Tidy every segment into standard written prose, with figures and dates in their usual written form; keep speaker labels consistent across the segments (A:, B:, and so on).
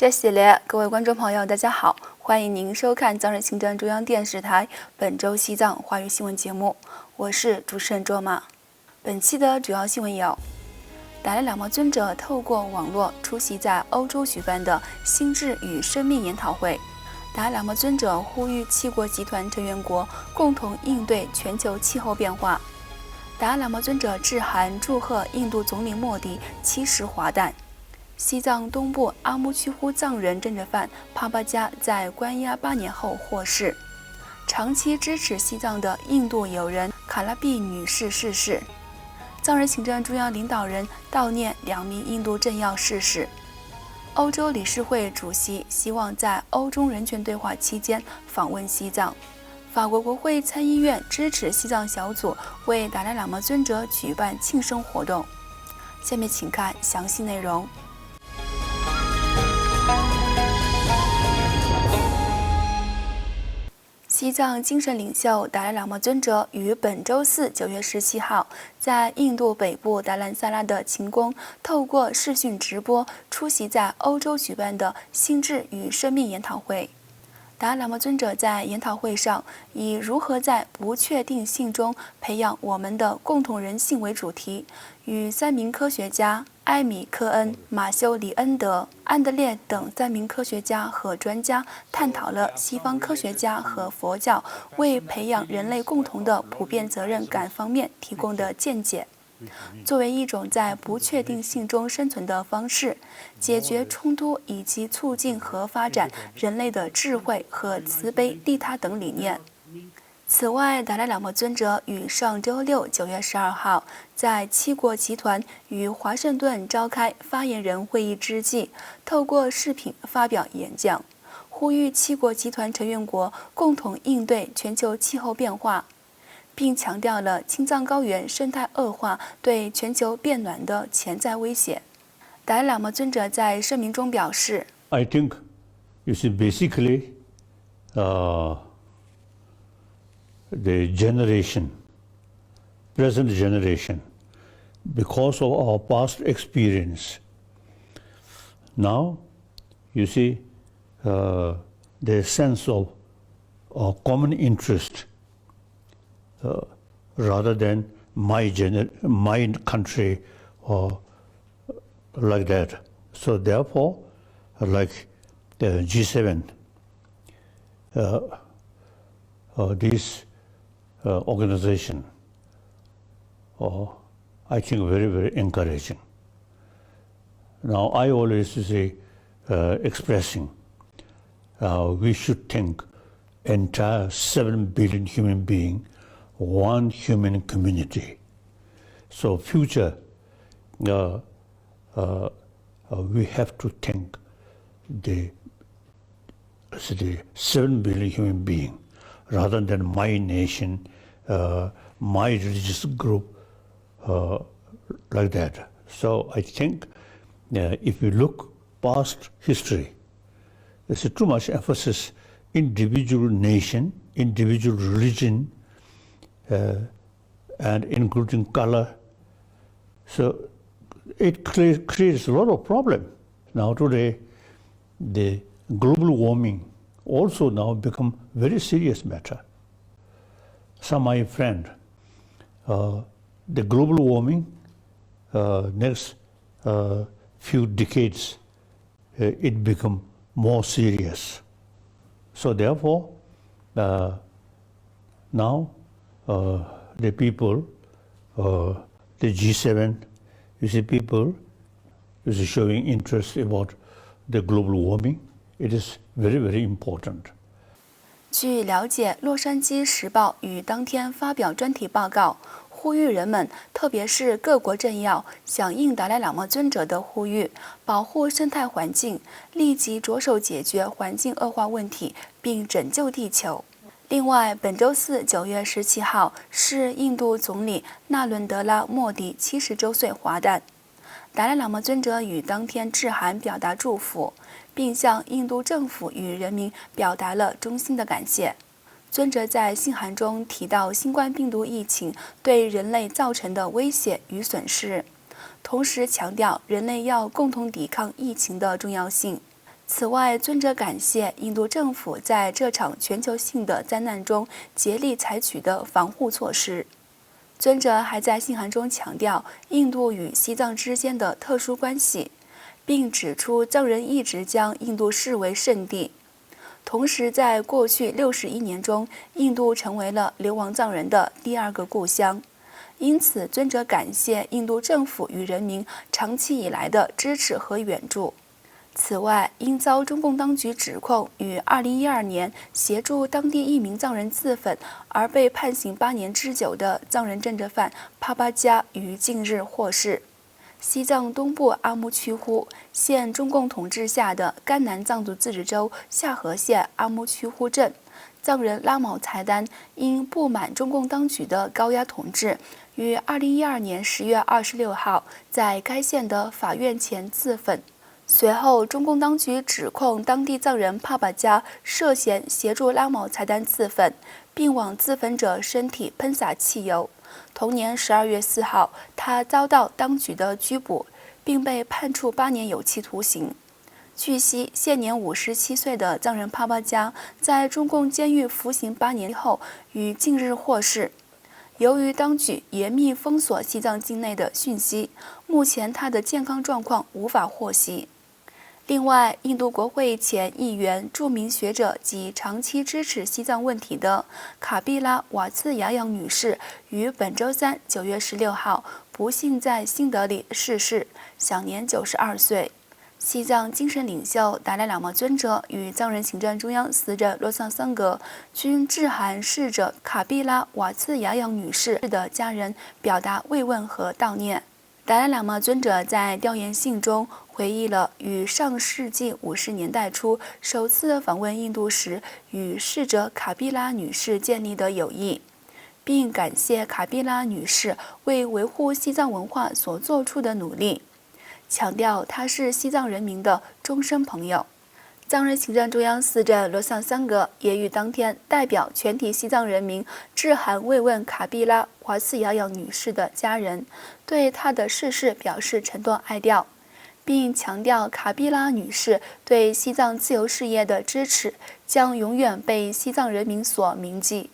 A: 这系列，各位观众朋友，大家好，欢迎您收看藏人行政中央电视台本周西藏华语新闻节目，我是主持人卓玛。本期的主要新闻有：达赖喇嘛尊者透过网络出席在欧洲举办的心智与生命研讨会。达赖喇嘛尊者呼吁七国集团成员国共同应对全球气候变化。达赖喇嘛尊者致函祝贺印度总理莫迪70华诞。西藏东部阿木区呼藏人政治犯帕巴加在关押8年后获释。长期支持西藏的印度友人卡拉碧女士逝世。藏人行政中央领导人悼念2名印度政要逝世。欧洲理事会主席希望在欧中人权对话期间访问西藏。法国国会参议院支持西藏小组为达赖喇嘛尊者举办庆生活动。下面请看详细内容。西藏精神领袖达赖喇嘛尊者于本周四9月17号在印度北部达兰萨拉的勤宫透过视讯直播出席在欧洲举办的心智与生命研讨会。达赖喇嘛尊者在研讨会上以如何在不确定性中培养我们的共同人性为主题，与3名科学家埃米·科恩、马修·里恩德、安德烈等3名科学家和专家探讨了西方科学家和佛教为培养人类共同的普遍责任感方面提供的见解。作为一种在不确定性中生存的方式，解决冲突以及促进和发展人类的智慧和慈悲利他等理念。此外，达赖喇嘛尊者于上周六9月12号在七国集团与华盛顿召开发言人会议之际，透过视频发表演讲，呼吁七国集团成员国共同应对全球气候变化，并强调了青藏高原生态恶化对全球变暖的潜在威胁。达赖喇嘛尊者在声明中表示
B: I think you see basically the generation, present generation, because of our past experience, now you see the sense of common interest rather than my country or like that. So therefore, like the G7, this organization, I think very, very encouraging. Now I always say, expressing, we should think entire 7 billion human beings, one human community. So future, we have to think the 7 billion human beings rather than my nation, my religious group, like that. So I think if we look past history, there's too much emphasis individual nation, individual religion, and including color. So it creates a lot of problem. Now today, the global warming also now become very serious matter. Some my friend, the global warming, next few decades, it become more serious. So therefore, now the people, the G7, you see people is showing interest about the global warming. It is very, very important.
A: 据了解，《洛杉矶时报》于当天发表专题报告，呼吁人们，特别是各国政要，响应达赖喇嘛尊者的呼吁，保护生态环境，立即着手解决环境恶化问题，并拯救地球。另外，本周四9月17号是印度总理纳伦德拉·莫迪70周岁华诞。达赖喇嘛尊者于当天致函表达祝福，并向印度政府与人民表达了衷心的感谢。尊者在信函中提到新冠病毒疫情对人类造成的威胁与损失，同时强调人类要共同抵抗疫情的重要性。此外，尊者感谢印度政府在这场全球性的灾难中竭力采取的防护措施。尊者还在信函中强调印度与西藏之间的特殊关系，并指出藏人一直将印度视为圣地。同时，在过去61年中，印度成为了流亡藏人的第2个故乡。因此，尊者感谢印度政府与人民长期以来的支持和援助。此外，因遭中共当局指控于2012年协助当地1名藏人自焚而被判刑8年之久的藏人政治犯帕巴加于近日获释。西藏东部阿木区呼现中共统治下的甘南藏族自治州夏河县阿木区呼镇，藏人拉卯才丹因不满中共当局的高压统治，于2012年10月26号在该县的法院前自焚。随后，中共当局指控当地藏人帕巴加涉嫌协助拉卯才丹自焚，并往自焚者身体喷洒汽油。同年12月4号，他遭到当局的拘捕，并被判处8年有期徒刑。据悉，现年57岁的藏人帕巴加在中共监狱服刑8年后，于近日获释。由于当局严密封锁西藏境内的讯息，目前他的健康状况无法获悉。另外，印度国会前议员、著名学者及长期支持西藏问题的卡碧拉·瓦茨雅扬女士于本周三9月16号不幸在新德里逝世，享年92岁。西藏精神领袖达赖喇嘛尊者与藏人行政中央司政洛桑桑格均致函逝者卡碧拉·瓦茨雅扬女士的家人，表达慰问和悼念。达赖喇嘛尊者在调研信中回忆了与上世纪50年代初首次访问印度时与逝者卡碧拉女士建立的友谊，并感谢卡碧拉女士为维护西藏文化所做出的努力，强调她是西藏人民的终身朋友。藏人行政中央司政罗桑桑格也于当天代表全体西藏人民致函慰问卡碧拉·华茨雅扬女士的家人，对她的逝世表示沉痛哀悼，并强调卡碧拉女士对西藏自由事业的支持将永远被西藏人民所铭记。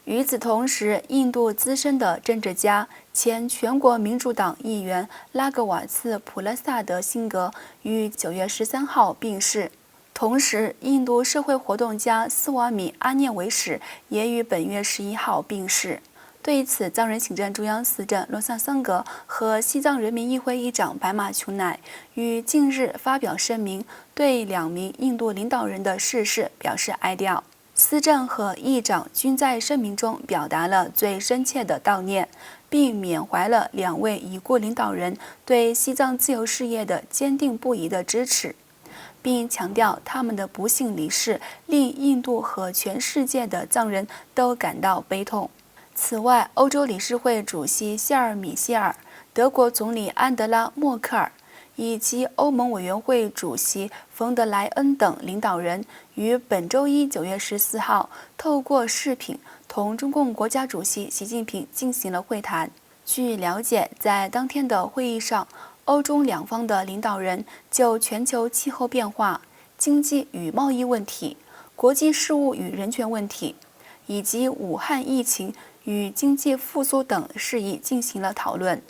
A: 与此同时，印度资深的政治家、前全国民主党议员拉格瓦茨普勒萨德辛格于9月13号病逝。同时，印度社会活动家斯瓦米阿涅维什也于本月11号病逝。对此，藏人行政中央司政罗萨桑格和西藏人民议会议长白马琼乃于近日发表声明，对2名印度领导人的逝世表示哀悼。司政和议长均在声明中表达了最深切的悼念，并缅怀了2位已故领导人对西藏自由事业的坚定不移的支持，并强调他们的不幸离世令印度和全世界的藏人都感到悲痛。此外，欧洲理事会主席谢尔米歇尔、德国总理安德拉·默克尔以及欧盟委员会主席冯德莱恩等领导人于本周一9月14号透过视频同中共国家主席习近平进行了会谈。据了解，在当天的会议上，欧中两方的领导人就全球气候变化、经济与贸易问题、国际事务与人权问题，以及武汉疫情与经济复苏等事宜进行了讨论。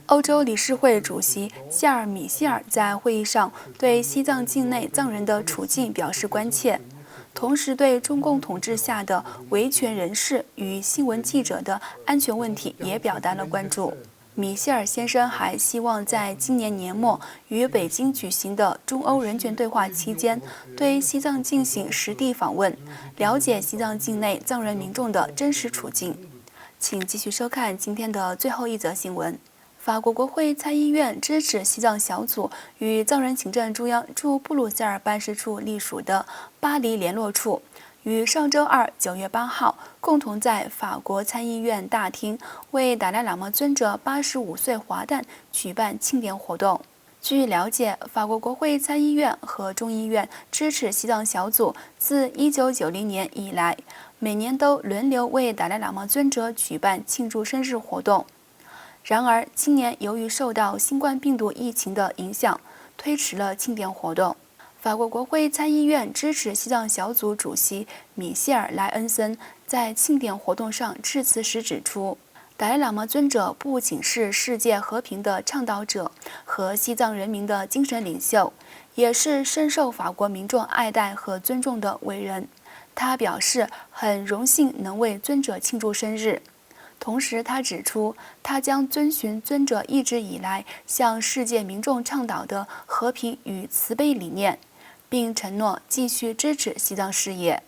A: 欧洲理事会主席谢尔米歇尔在会议上对西藏境内藏人的处境表示关切，同时对中共统治下的维权人士与新闻记者的安全问题也表达了关注。米歇尔先生还希望在今年年末于北京举行的中欧人权对话期间，对西藏进行实地访问，了解西藏境内藏人民众的真实处境。请继续收看今天的最后一则新闻。法国国会参议院支持西藏小组与藏人行政中央驻布鲁塞尔办事处隶属的巴黎联络处，于上周二9月8号共同在法国参议院大厅为达赖喇嘛尊者85岁华诞举办庆典活动。据了解，法国国会参议院和众议院支持西藏小组自1990年以来，每年都轮流为达赖喇嘛尊者举办庆祝生日活动。然而，今年由于受到新冠病毒疫情的影响，推迟了庆典活动。法国国会参议院支持西藏小组主席米歇尔·莱恩森在庆典活动上致辞时指出，达赖喇嘛尊者不仅是世界和平的倡导者和西藏人民的精神领袖，也是深受法国民众爱戴和尊重的伟人。他表示很荣幸能为尊者庆祝生日。同时，他指出，他将遵循尊者一直以来向世界民众倡导的和平与慈悲理念，并承诺继续支持西藏事业。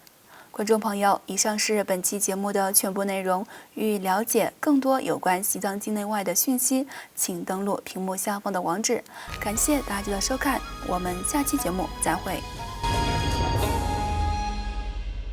A: 观众朋友，以上是本期节目的全部内容。欲了解更多有关西藏境内外的讯息，请登录屏幕下方的网址。感谢大家的收看，我们下期节目再会。